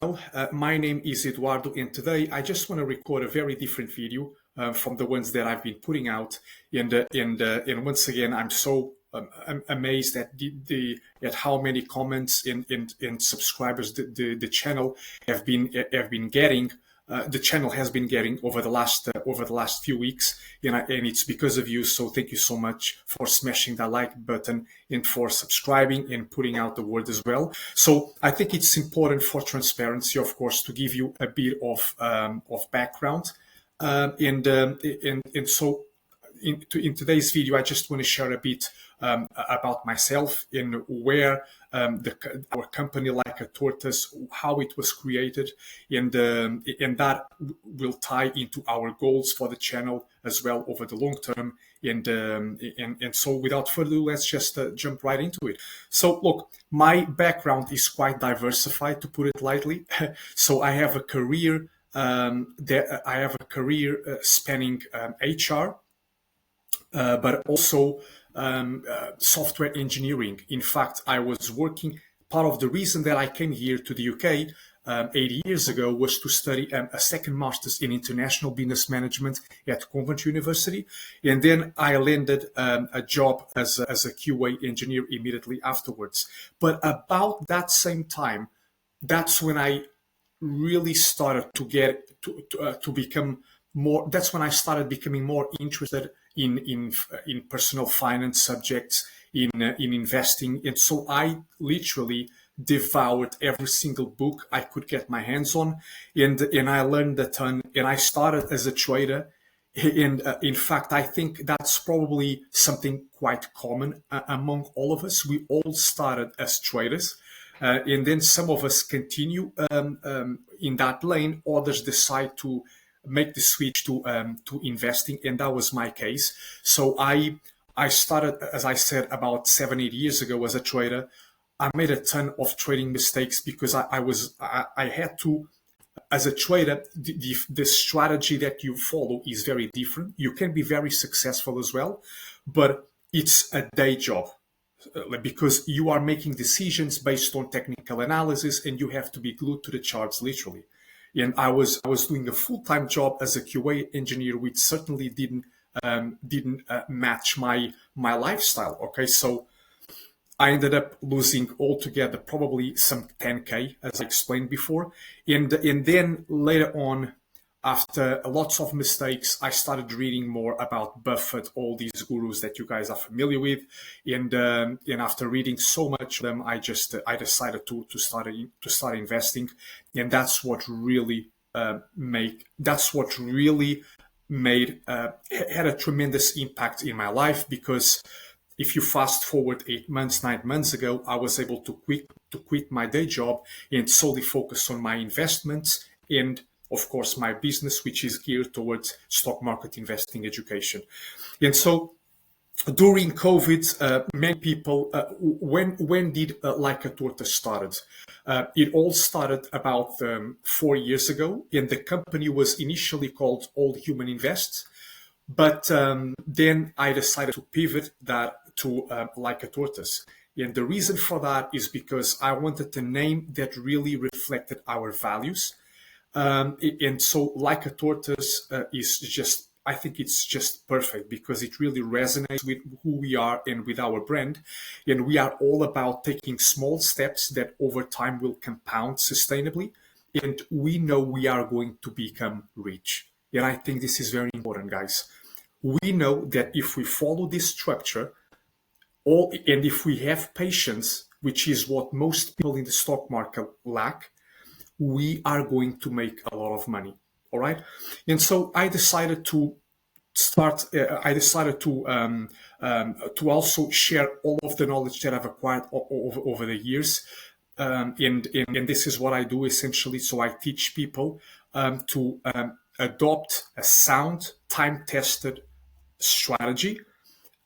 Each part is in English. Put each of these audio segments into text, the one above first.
My name is Eduardo, and today I just want to record a very different video from the ones that I've been putting out. And once again, I'm amazed at at how many comments and subscribers the channel have been getting. The channel has been getting over the last few weeks, and it's because of you. So thank you so much for smashing that like button and for subscribing and putting out the word as well. So I think it's important for transparency, of course, to give you a bit of background, and so in today's video, I just want to share a bit about myself and where our company, like a Tortoise, how it was created, and that will tie into our goals for the channel as well over the long term. And so, without further ado, let's just jump right into it. So, look, my background is quite diversified, to put it lightly. So, I have a career spanning HR, but also software engineering. In fact, I was working. Part of the reason that I came here to the UK 8 years ago was to study a second master's in international business management at Convent University, and then I landed a job as a QA engineer immediately afterwards. But about that same time, that's when I really started to become more. That's when I started becoming more interested in personal finance subjects, in investing, and so I literally devoured every single book I could get my hands on, and I learned a ton. And I started as a trader, and in fact, I think that's probably something quite common among all of us. We all started as traders. And then some of us continue in that lane. Others decide to make the switch to investing, and that was my case. So I started, as I said, about 7-8 years ago as a trader. I made a ton of trading mistakes because I had to. As a trader, the strategy that you follow is very different. You can be very successful as well, but it's a day job, because you are making decisions based on technical analysis, and you have to be glued to the charts literally. And I was doing a full-time job as a QA engineer, which certainly didn't match my lifestyle. Okay, so I ended up losing altogether probably some 10K, as I explained before, and then later on, after lots of mistakes, I started reading more about Buffett, all these gurus that you guys are familiar with, and after reading so much of them, I decided to start investing, and that's what really made had a tremendous impact in my life. Because if you fast forward 8 months, 9 months ago, I was able to quit my day job and solely focus on my investments and, of course, my business, which is geared towards stock market investing education. And so during COVID, many people, when did Like a Tortoise started? It all started about 4 years ago, and the company was initially called All Human Invest. But then I decided to pivot that to Like a Tortoise. And the reason for that is because I wanted a name that really reflected our values. And so Like a Tortoise I think it's just perfect because it really resonates with who we are and with our brand. And we are all about taking small steps that over time will compound sustainably. And we know we are going to become rich. And I think this is very important, guys. We know that if we follow this structure, and if we have patience, which is what most people in the stock market lack, we are going to make a lot of money. All right. And so I decided to also share all of the knowledge that I've acquired over the years. And this is what I do essentially. So I teach people to adopt a sound, time-tested strategy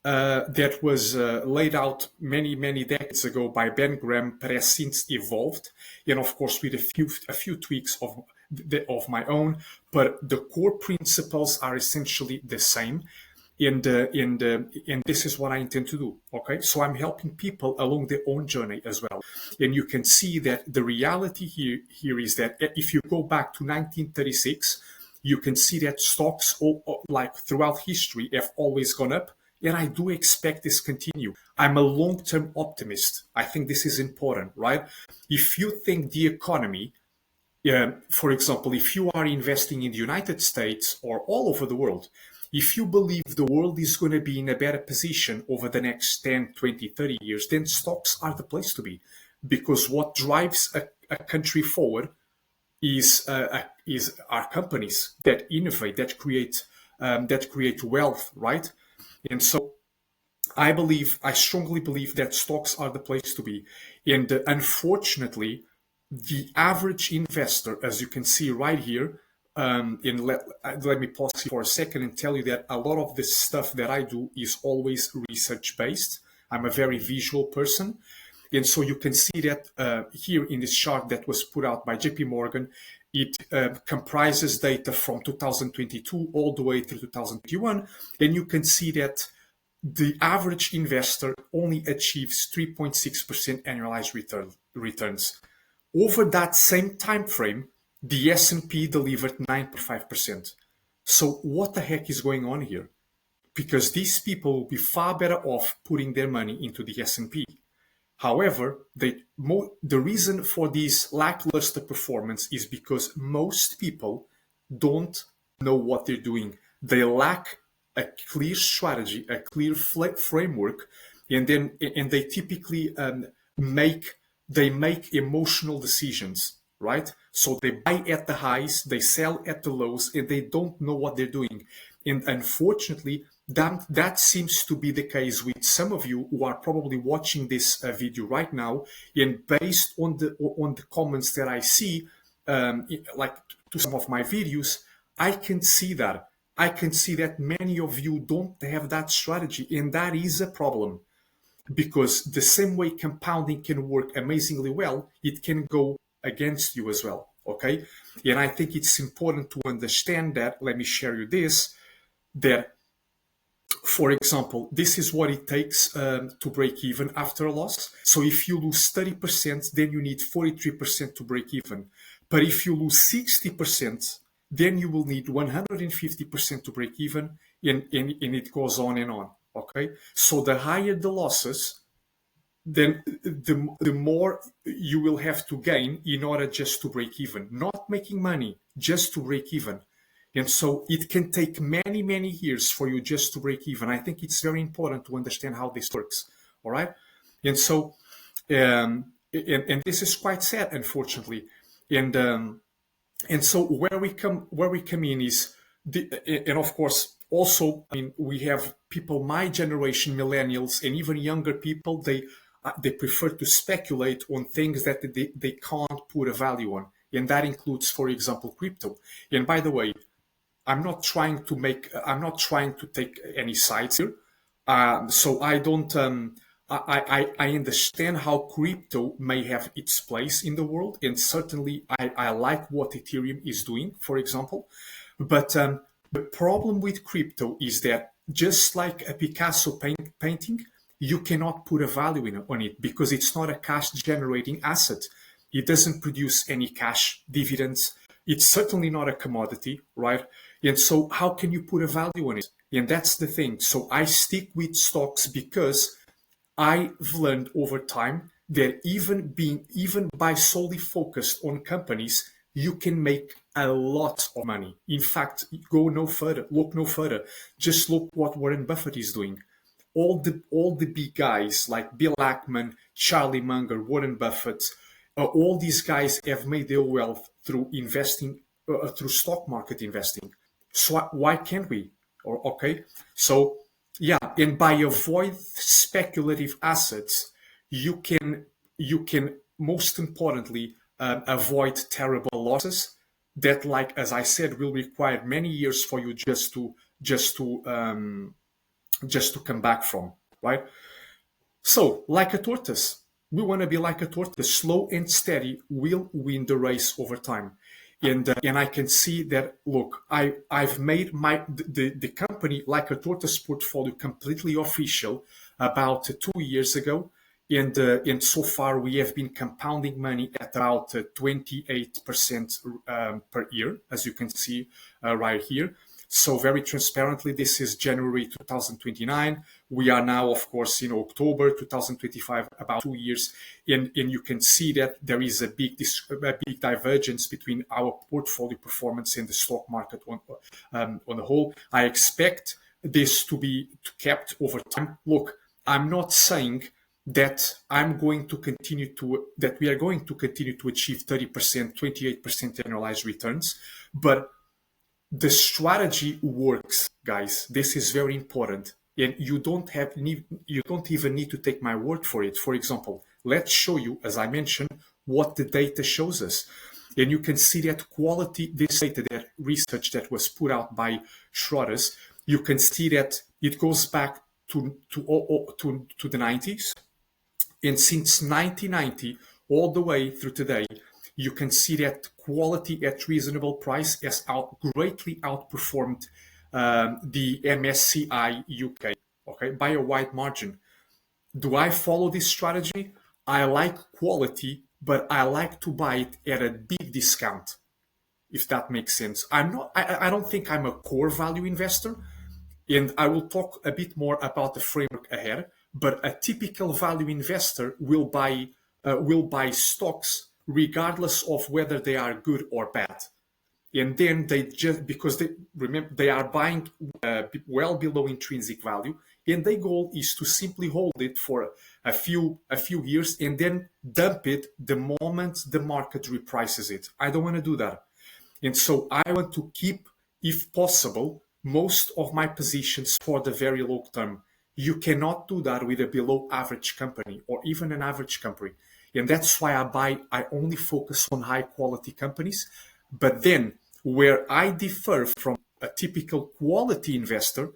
that was laid out many decades ago by Ben Graham, but has since evolved, and of course with a few tweaks of my own. But the core principles are essentially the same, And this is what I intend to do. Okay, so I'm helping people along their own journey as well. And you can see that the reality here is that if you go back to 1936, you can see that stocks like throughout history have always gone up. And I do expect this continue. I'm a long-term optimist. I think this is important, right? If you think the economy, for example, if you are investing in the United States or all over the world, if you believe the world is going to be in a better position over the next 10, 20, 30 years, then stocks are the place to be. Because what drives a country forward is our companies that innovate, that create wealth, right? And so I strongly believe that stocks are the place to be. And unfortunately, the average investor, as you can see right here, let me pause here for a second and tell you that a lot of the stuff that I do is always research based. I'm a very visual person. And so you can see that here in this chart that was put out by JP Morgan, it comprises data from 2022 all the way through 2021. And you can see that the average investor only achieves 3.6% annualized returns. Over that same time frame, the S&P delivered 9.5%. So what the heck is going on here? Because these people will be far better off putting their money into the S&P. However, the reason for this lackluster performance is because most people don't know what they're doing. They lack a clear strategy, a clear framework, and they typically make emotional decisions, right? So they buy at the highs, they sell at the lows, and they don't know what they're doing. And unfortunately, that seems to be the case with some of you who are probably watching this video right now. And based on the comments that I see, like to some of my videos, I can see that many of you don't have that strategy, and that is a problem. Because the same way compounding can work amazingly well, it can go against you as well, okay? And I think it's important to understand that. Let me share you this, that, for example, this is what it takes to break even after a loss. So if you lose 30%, then you need 43% to break even. But if you lose 60%, then you will need 150% to break even, and it goes on and on. Okay, so the higher the losses, then the more you will have to gain in order just to break even. Not making money, just to break even. And so it can take many, many years for you just to break even. I think it's very important to understand how this works. All right, and so and this is quite sad, unfortunately. And so where we come in is and of course. Also, I mean, we have people my generation, millennials, and even younger people. They prefer to speculate on things that they can't put a value on, and that includes, for example, crypto. And by the way, I'm not trying to take any sides here. So I don't. I understand how crypto may have its place in the world, and certainly I like what Ethereum is doing, for example, but. The problem with crypto is that just like a Picasso painting, you cannot put a value on it because it's not a cash generating asset. It doesn't produce any cash dividends. It's certainly not a commodity, right? And so how can you put a value on it? And that's the thing. So I stick with stocks because I've learned over time that even by solely focused on companies, you can make a lot of money. In fact, look no further. Just look what Warren Buffett is doing. All the big guys like Bill Ackman, Charlie Munger, Warren Buffett, all these guys have made their wealth through investing, through stock market investing. So why can't we? Okay, so yeah, and by avoid speculative assets, you can most importantly avoid terrible losses that, like as I said, will require many years for you just to come back from, right? So, like a tortoise, we want to be like a tortoise. Slow and steady will win the race over time. And I can see that. Look, I've made the company company like a Tortoise portfolio completely official about 2 years ago. And so far, we have been compounding money at about 28% per year, as you can see right here. So very transparently, this is January 2029. We are now, of course, in October 2025, about 2 years. And you can see that there is a big divergence between our portfolio performance and the stock market on the whole. I expect this to be kept over time. Look, I'm not saying that we are going to continue to achieve 30%, 28% annualized returns, but the strategy works, guys. This is very important, and you don't even need to take my word for it. For example, let's show you, as I mentioned, what the data shows us. And you can see that quality, this data, that research that was put out by Schroders, you can see that it goes back to the 90s. And since 1990, all the way through today, you can see that quality at reasonable price has greatly outperformed the MSCI UK, okay, by a wide margin. Do I follow this strategy? I like quality, but I like to buy it at a big discount, if that makes sense. I don't think I'm a core value investor, and I will talk a bit more about the framework ahead. But a typical value investor will buy stocks regardless of whether they are good or bad. And then because they are buying well below intrinsic value, and their goal is to simply hold it for a few years and then dump it the moment the market reprices it. I don't want to do that. And so I want to keep, if possible, most of my positions for the very long term. You cannot do that with a below average company or even an average company. And that's why I only focus on high quality companies. But then where I differ from a typical quality investor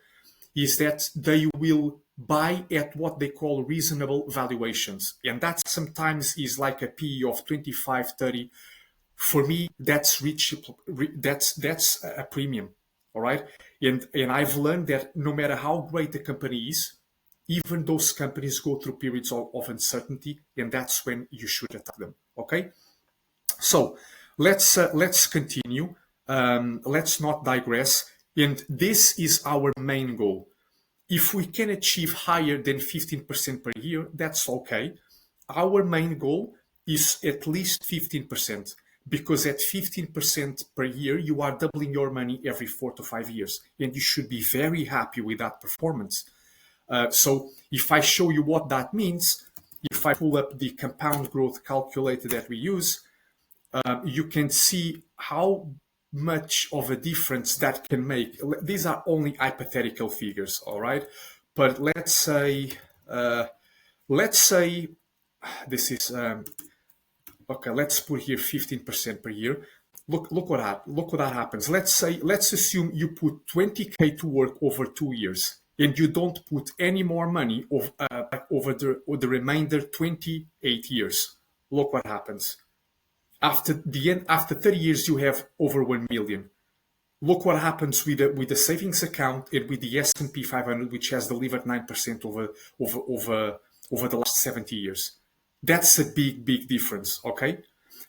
is that they will buy at what they call reasonable valuations. And that sometimes is like a PE of 25, 30. For me, that's a premium. All right. And I've learned that no matter how great the company is, even those companies go through periods of uncertainty, and that's when you should attack them. Okay. So let's continue. Let's not digress. And this is our main goal. If we can achieve higher than 15% per year, that's okay. Our main goal is at least 15%. Because at 15% per year, you are doubling your money every 4 to 5 years. And you should be very happy with that performance. So if I show you what that means, if I pull up the compound growth calculator that we use, you can see how much of a difference that can make. These are only hypothetical figures, all right? But let's say this is... Okay, let's put here 15% per year. Look what happens. Let's assume you put 20K to work over 2 years, and you don't put any more money over the remainder 28 years. Look what happens. After 30 years, you have over 1 million. Look what happens with the savings account and with the S&P 500, which has delivered 9% over the last 70 years. That's a big difference, okay?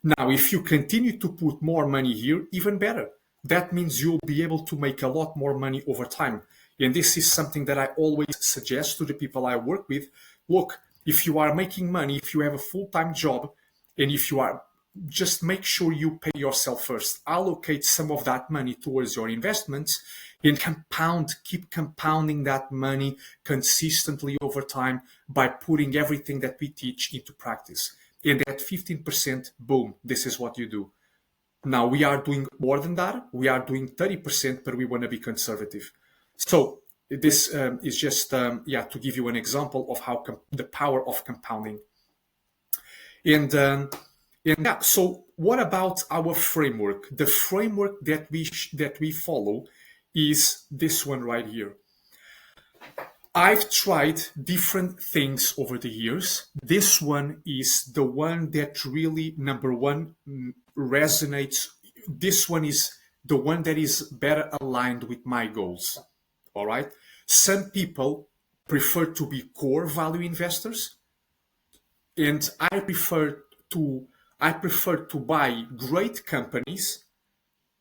Now, if you continue to put more money here, even better. That means you'll be able to make a lot more money over time. And this is something that I always suggest to the people I work with. Look, if you are making money, if you have a full-time job, and if you are, just make sure you pay yourself first. Allocate some of that money towards your investments and keep compounding that money consistently over time by putting everything that we teach into practice. And at 15%, boom, this is what you do. Now we are doing more than that. We are doing 30%, but we want to be conservative. So this is just, to give you an example of how the power of compounding. So what about our framework? The framework that we follow is this one right here. I've tried different things over the years. This one is the one that really, number one, resonates. This one is the one that is better aligned with my goals. All right. Some people prefer to be core value investors, and to I prefer to buy great companies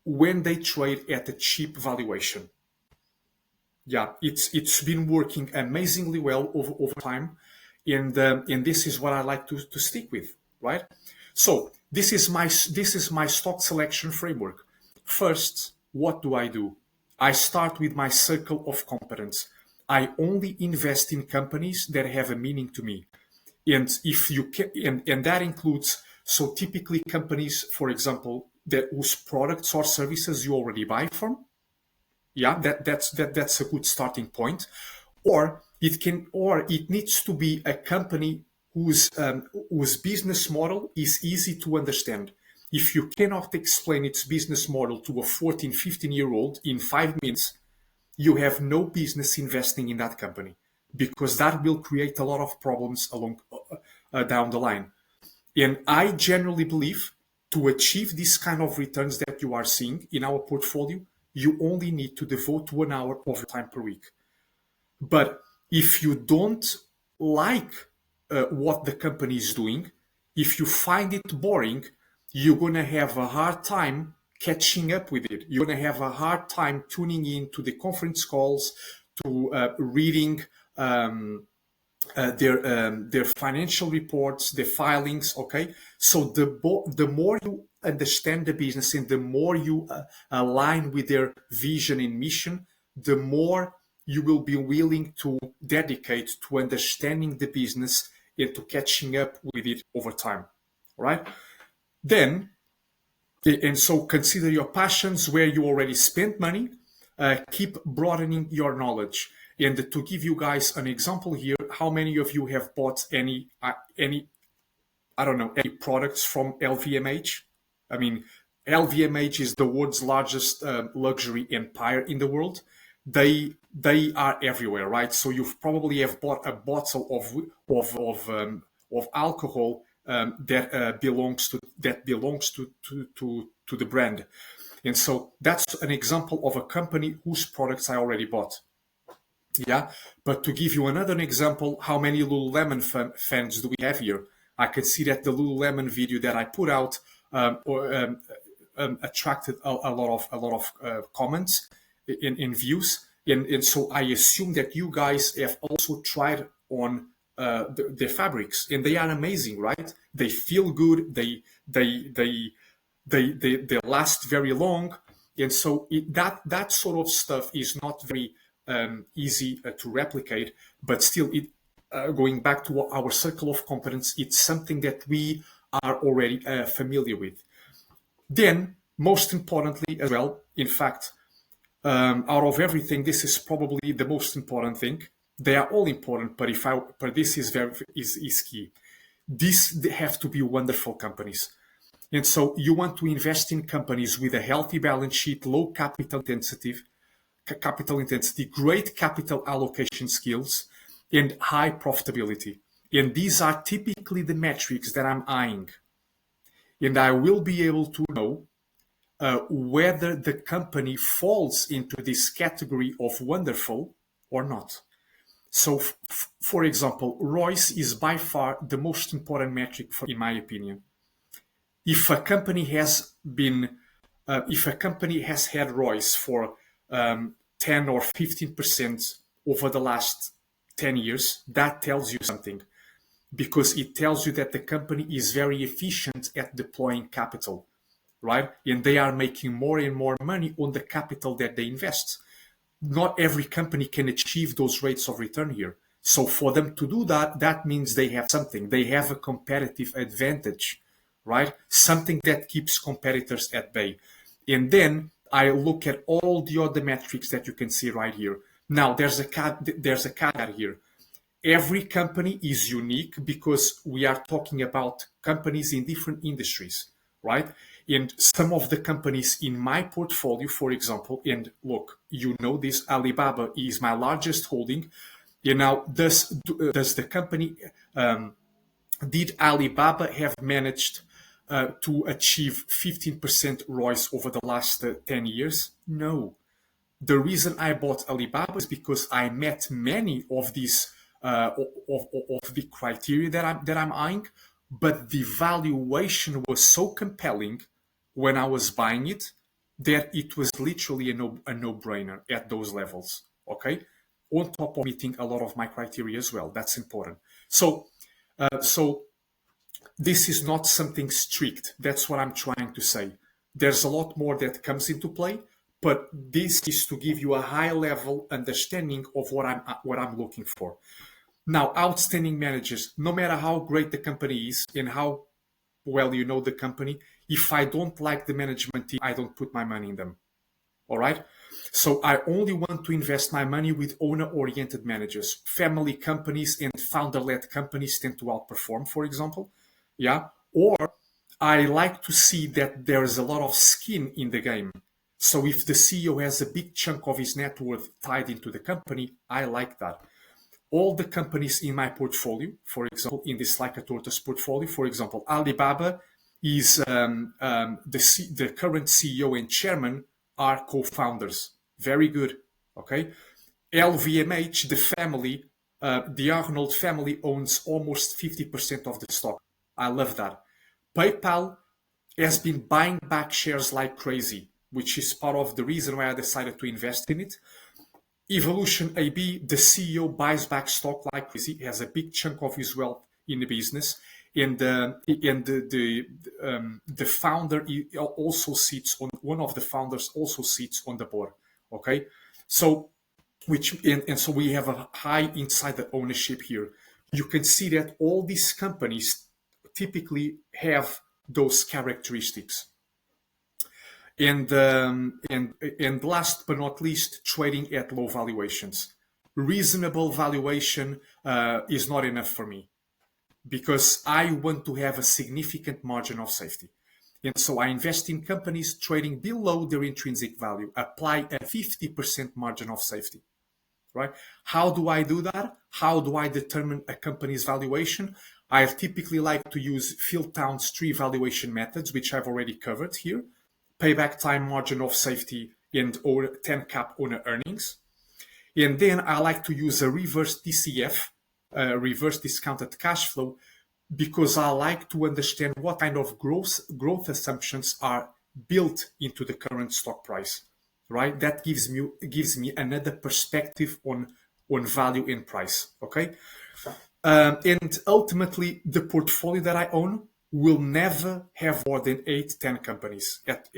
when they trade at a cheap valuation. Yeah, it's been working amazingly well over time, and this is what I like to stick with, right? So this is my stock selection framework. First, what do I do? I start with my circle of competence. I only invest in companies that have a meaning to me, and if you can, and that includes, so typically companies, for example, that whose products or services you already buy from. Yeah, that's a good starting point. Or it needs to be a company whose business model is easy to understand. If you cannot explain its business model to a 14, 15-year old in 5 minutes, you have no business investing in that company, because that will create a lot of problems along down the line. And I generally believe, to achieve this kind of returns that you are seeing in our portfolio, you only need to devote 1 hour of your time per week. But if you don't like what the company is doing, if you find it boring, you're going to have a hard time catching up with it. You're going to have a hard time tuning in to the conference calls, to reading their financial reports, their filings. Okay, so the more you understand the business and the more you align with their vision and mission, the more you will be willing to dedicate to understanding the business and to catching up with it over time. All right. Then, and so consider your passions where you already spent money. Keep broadening your knowledge. And to give you guys an example here, how many of you have bought any I don't know, any products from LVMH? I mean, LVMH is the world's largest luxury empire in the world. They are everywhere, right? So you probably have bought a bottle of alcohol that belongs to the brand. And so that's an example of a company whose products I already bought. Yeah, but to give you another example, how many Lululemon fans do we have here? I could see that the Lululemon video that I put out attracted a lot of comments in views, and so I assume that you guys have also tried on the fabrics, and they are amazing, right? They feel good. They last very long, and so that sort of stuff is not very easy to replicate, but still, going back to our circle of competence, it's something that we are already familiar with. Then, most importantly as well, in fact, out of everything, this is probably the most important thing. They are all important, but this is key. They have to be wonderful companies. And so you want to invest in companies with a healthy balance sheet, low capital intensity, great capital allocation skills, and high profitability. And these are typically the metrics that I'm eyeing. And I will be able to know whether the company falls into this category of wonderful or not. So, for example, ROIC is by far the most important metric, in my opinion. If a company has had ROIs for 10 or 15% over the last 10 years, that tells you something, because it tells you that the company is very efficient at deploying capital, right? And they are making more and more money on the capital that they invest. Not every company can achieve those rates of return here. So for them to do that, that means they have something. They have a competitive advantage, right? Something that keeps competitors at bay. And then I look at all the other metrics that you can see right here. Now, there's a caveat here. Every company is unique because we are talking about companies in different industries, right? And some of the companies in my portfolio, for example, and look, you know this, Alibaba is my largest holding. And now, does the company, did Alibaba have managed to achieve 15% ROIs over the last 10 years? No. The reason I bought Alibaba is because I met many of these of the criteria that I'm eyeing, but the valuation was so compelling when I was buying it that it was literally a no-brainer at those levels. Okay, on top of meeting a lot of my criteria as well. That's important. So this is not something strict. That's what I'm trying to say. There's a lot more that comes into play, but this is to give you a high level understanding of what I'm looking for. Now, outstanding managers, no matter how great the company is and how well you know the company, if I don't like the management team, I don't put my money in them. All right. So I only want to invest my money with owner-oriented managers. Family companies and founder-led companies tend to outperform, for example. Yeah. Or I like to see that there is a lot of skin in the game. So if the CEO has a big chunk of his net worth tied into the company, I like that. All the companies in my portfolio, for example, in this Like a Tortoise portfolio, for example, Alibaba is the current CEO and chairman are co-founders. Very good. Okay. LVMH, the family, the Arnold family owns almost 50% of the stock. I love that. PayPal has been buying back shares like crazy, which is part of the reason why I decided to invest in it. Evolution AB, the CEO buys back stock like crazy. He has a big chunk of his wealth in the business, and the founder also sits on one of the founders also sits on the board. Okay, so so we have a high insider ownership here. You can see that all these companies typically have those characteristics. And last but not least, trading at low valuations. Reasonable valuation is not enough for me because I want to have a significant margin of safety. And so I invest in companies trading below their intrinsic value, apply a 50% margin of safety. Right? How do I do that? How do I determine a company's valuation? I typically like to use Philtown's 3 valuation methods, which I've already covered here. Payback time, margin of safety, and 10 cap owner earnings. And then I like to use a reverse DCF, reverse discounted cash flow, because I like to understand what kind of growth assumptions are built into the current stock price. Right? That gives me another perspective on value and price. Okay. And ultimately, the portfolio that I own will never have more than 8-10 companies at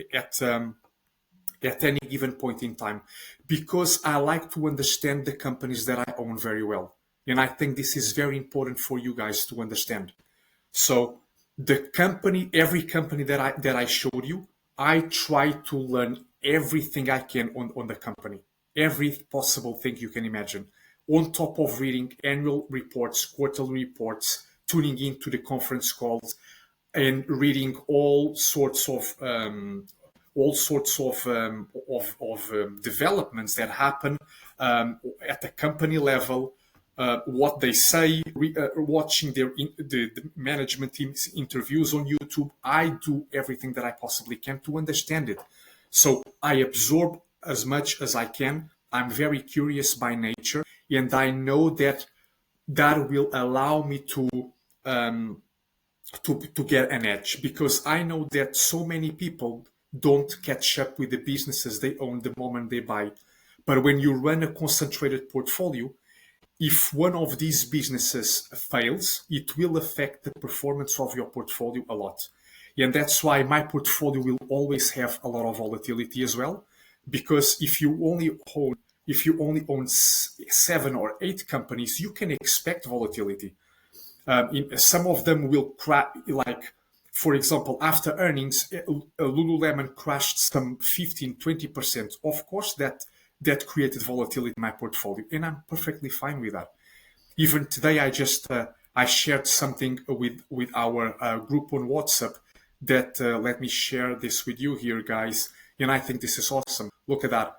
any given point in time, because I like to understand the companies that I own very well. And I think this is very important for you guys to understand. So every company that I showed you, I try to learn everything I can on the company, every possible thing you can imagine, on top of reading annual reports, quarterly reports, tuning into the conference calls, and reading all sorts of developments that happen at the company level, what they say, watching the management team's interviews on YouTube. I do everything that I possibly can to understand it. So I absorb as much as I can. I'm very curious by nature, and I know that will allow me to get an edge, because I know that so many people don't catch up with the businesses they own the moment they buy. But when you run a concentrated portfolio, if one of these businesses fails, it will affect the performance of your portfolio a lot. And that's why my portfolio will always have a lot of volatility as well. Because if you only own 7 or 8 companies, you can expect volatility. Some of them will crash, like, for example, after earnings, Lululemon crashed some 15-20%. Of course, that created volatility in my portfolio, and I'm perfectly fine with that. Even today, I shared something with our group on WhatsApp that let me share this with you here, guys. And I think this is awesome. Look at that.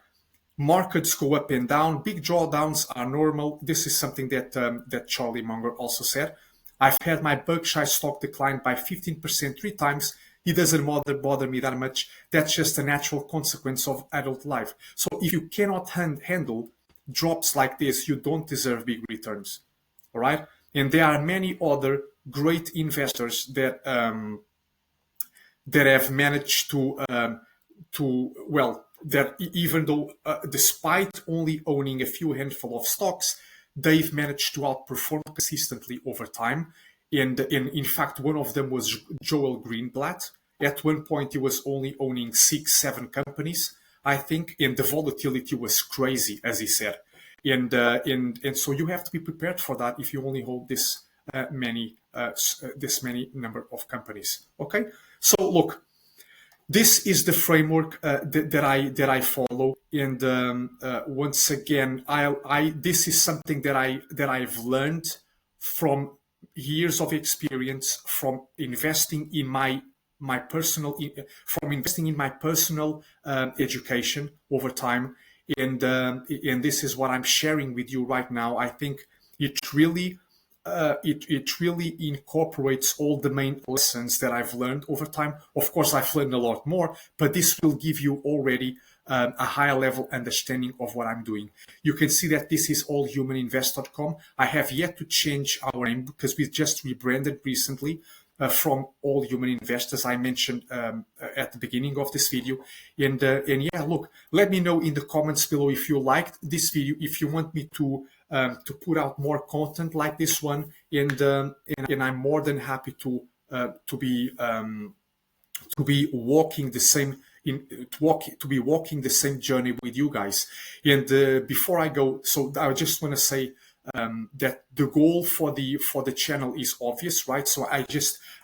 Markets go up and down. Big drawdowns are normal. This is something that Charlie Munger also said. I've had my Berkshire stock decline by 15% 3 times. It doesn't bother me that much. That's just a natural consequence of adult life. So if you cannot handle drops like this, you don't deserve big returns. All right. And there are many other great investors that have managed to well, that even though despite only owning a few handful of stocks, they've managed to outperform consistently over time. And in fact, one of them was Joel Greenblatt. At one point, he was only owning 6, 7 companies, I think, and the volatility was crazy, as he said. And so you have to be prepared for that if you only hold this many number of companies. Okay, so look, this is the framework that I follow, and once again, I this is something that I've learned from years of experience from investing in my personal from investing in my personal education over time, and this is what I'm sharing with you right now. I think it really incorporates all the main lessons that I've learned over time. Of course, I've learned a lot more, but this will give you already a higher level understanding of what I'm doing. You can see that this is allhumaninvest.com. I have yet to change our name because we just rebranded recently from All Human Investors, I mentioned at the beginning of this video. And yeah, look, let me know in the comments below if you liked this video, if you want me to put out more content like this one, and I'm more than happy to be walking the same walking the same journey with you guys. And before I go, so I just want to say that the goal for the channel is obvious, right? So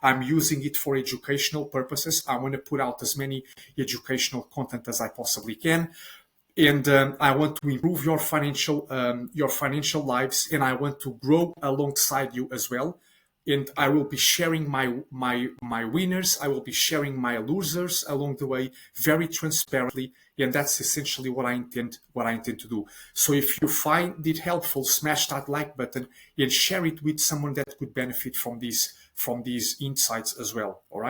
I'm using it for educational purposes. I want to put out as many educational content as I possibly can. And I want to improve your financial lives, and I want to grow alongside you as well. And I will be sharing my winners. I will be sharing my losers along the way, very transparently. And that's essentially what I intend to do. So if you find it helpful, smash that like button and share it with someone that could benefit from these insights as well. All right.